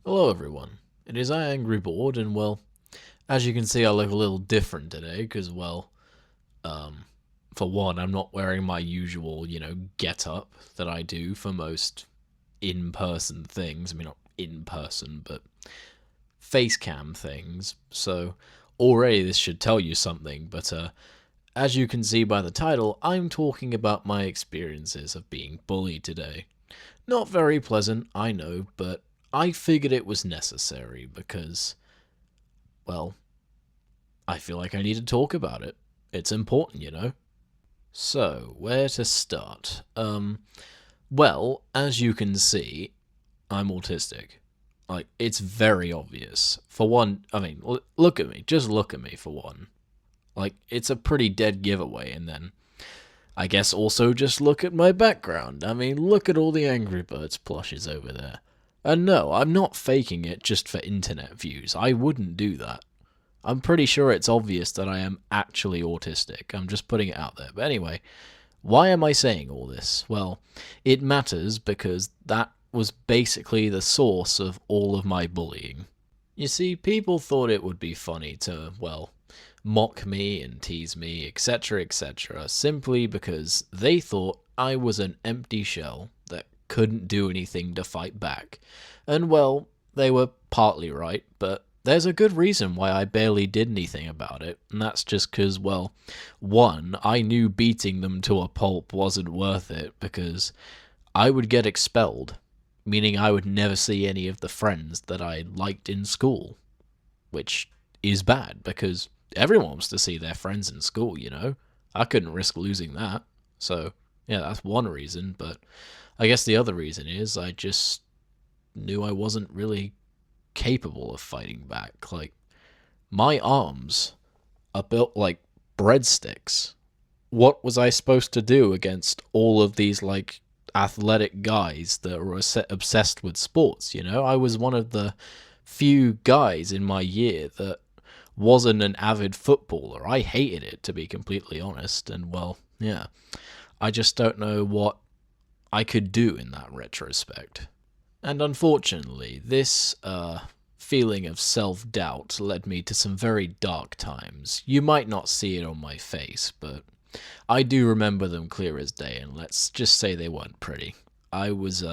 Hello everyone, it is I Angry Board, and well, as you can see I look a little different today, because um, for one, I'm not wearing my usual, get up that I do for most in-person things. I mean, not in-person, but face cam things, so already this should tell you something, but as you can see by the title, I'm talking about my experiences of being bullied today. Not very pleasant, I know, but I figured it was necessary because, well, I feel like I need to talk about it. It's important. So, where to start? Well, as you can see, I'm autistic. Like, it's very obvious. For one, I mean, look at me. Just look at me, for one. Like, it's a pretty dead giveaway, and then I guess also just look at my background. I mean, look at all the Angry Birds plushes over there. And no, I'm not faking it just for internet views. I wouldn't do that. I'm pretty sure it's obvious that I am actually autistic. I'm just putting it out there. But anyway, why am I saying all this? Well, it matters because that was basically the source of all of my bullying. You see, people thought it would be funny to, well, mock me and tease me, etc., simply because they thought I was an empty shell that couldn't do anything to fight back. And well, they were partly right, but there's a good reason why I barely did anything about it, and that's just because, well, one, I knew beating them to a pulp wasn't worth it because I would get expelled, meaning I would never see any of the friends that I liked in school, which is bad because everyone wants to see their friends in school. I couldn't risk losing that. So, yeah, that's one reason, but I guess the other reason is I just knew I wasn't really capable of fighting back. Like, my arms are built like breadsticks. What was I supposed to do against all of these, like, athletic guys that were obsessed with sports? I was one of the few guys in my year that wasn't an avid footballer. I hated it, to be completely honest, and well, yeah. I just don't know what I could do in that retrospect. And unfortunately, this feeling of self doubt led me to some very dark times. You might not see it on my face, but I do remember them clear as day, and let's just say they weren't pretty. I was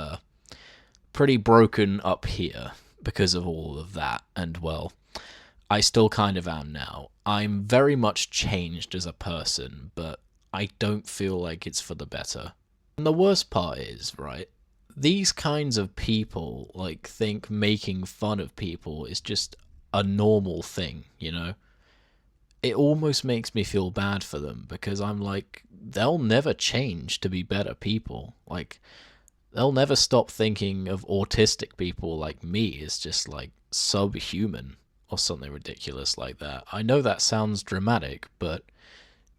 pretty broken up here because of all of that, and well, I still kind of am now. I'm very much changed as a person, but I don't feel like it's for the better. And the worst part is, right, these kinds of people, like, think making fun of people is just a normal thing. It almost makes me feel bad for them because I'm like, they'll never change to be better people. Like, they'll never stop thinking of autistic people like me as just, like, subhuman or something ridiculous like that. I know that sounds dramatic, but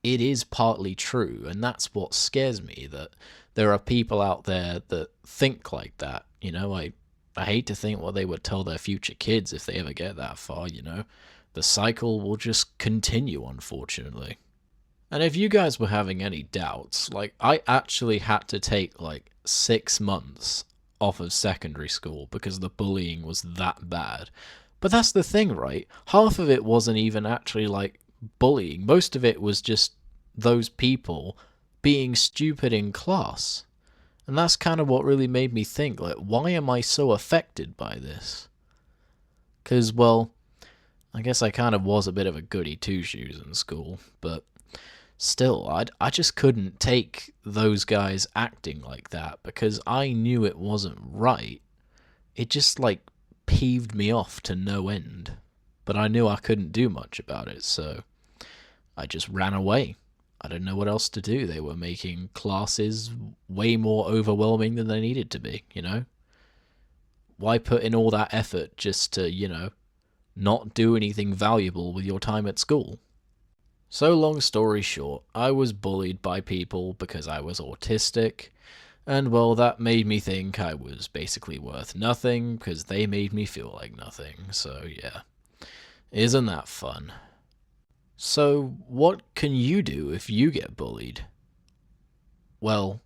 it is partly true, and that's what scares me, that there are people out there that think like that. I hate to think what they would tell their future kids if they ever get that far. The cycle will just continue, unfortunately. And if you guys were having any doubts, like, I actually had to take like 6 months off of secondary school because the bullying was that bad. But that's the thing, right? Half of it wasn't even actually like bullying. Most of it was just those people being stupid in class. And that's kind of what really made me think, like, why am I so affected by this? Because, well, I guess I kind of was a bit of a goody two shoes in school, but still, I just couldn't take those guys acting like that because I knew it wasn't right. It just, like, peeved me off to no end. But I knew I couldn't do much about it, so I just ran away. I didn't know what else to do. They were making classes way more overwhelming than they needed to be? Why put in all that effort just to, not do anything valuable with your time at school? So, long story short, I was bullied by people because I was autistic, and well, that made me think I was basically worth nothing because they made me feel like nothing. So, yeah. Isn't that fun? So, what can you do if you get bullied? Well,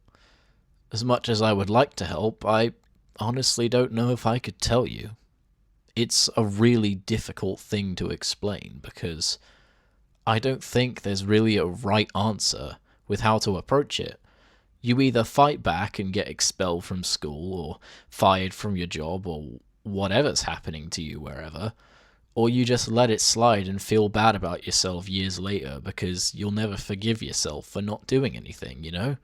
as much as I would like to help, I honestly don't know if I could tell you. it's a really difficult thing to explain because I don't think there's really a right answer with how to approach it. You either fight back and get expelled from school or fired from your job or whatever's happening to you wherever, or you just let it slide and feel bad about yourself years later because you'll never forgive yourself for not doing anything, you know?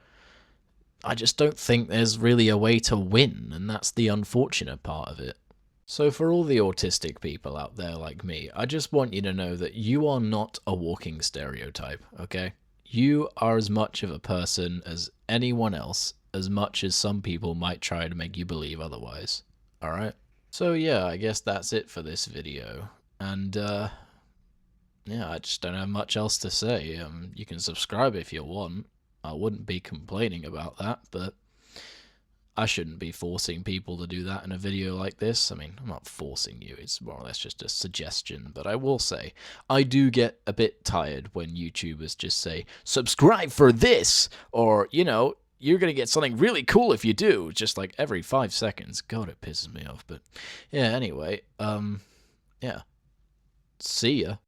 I just don't think there's really a way to win, and that's the unfortunate part of it. So, for all the autistic people out there like me, I just want you to know that you are not a walking stereotype, okay? You are as much of a person as anyone else, as much as some people might try to make you believe otherwise. Alright? So, yeah, I guess that's it for this video. And, yeah, I just don't have much else to say. You can subscribe if you want. I wouldn't be complaining about that, but I shouldn't be forcing people to do that in a video like this. I mean, I'm not forcing you, it's more or less just a suggestion, but I will say, I do get a bit tired when YouTubers just say, subscribe for this, or, you know, you're going to get something really cool if you do, just like every 5 seconds. God, it pisses me off, but yeah, anyway, yeah, see ya.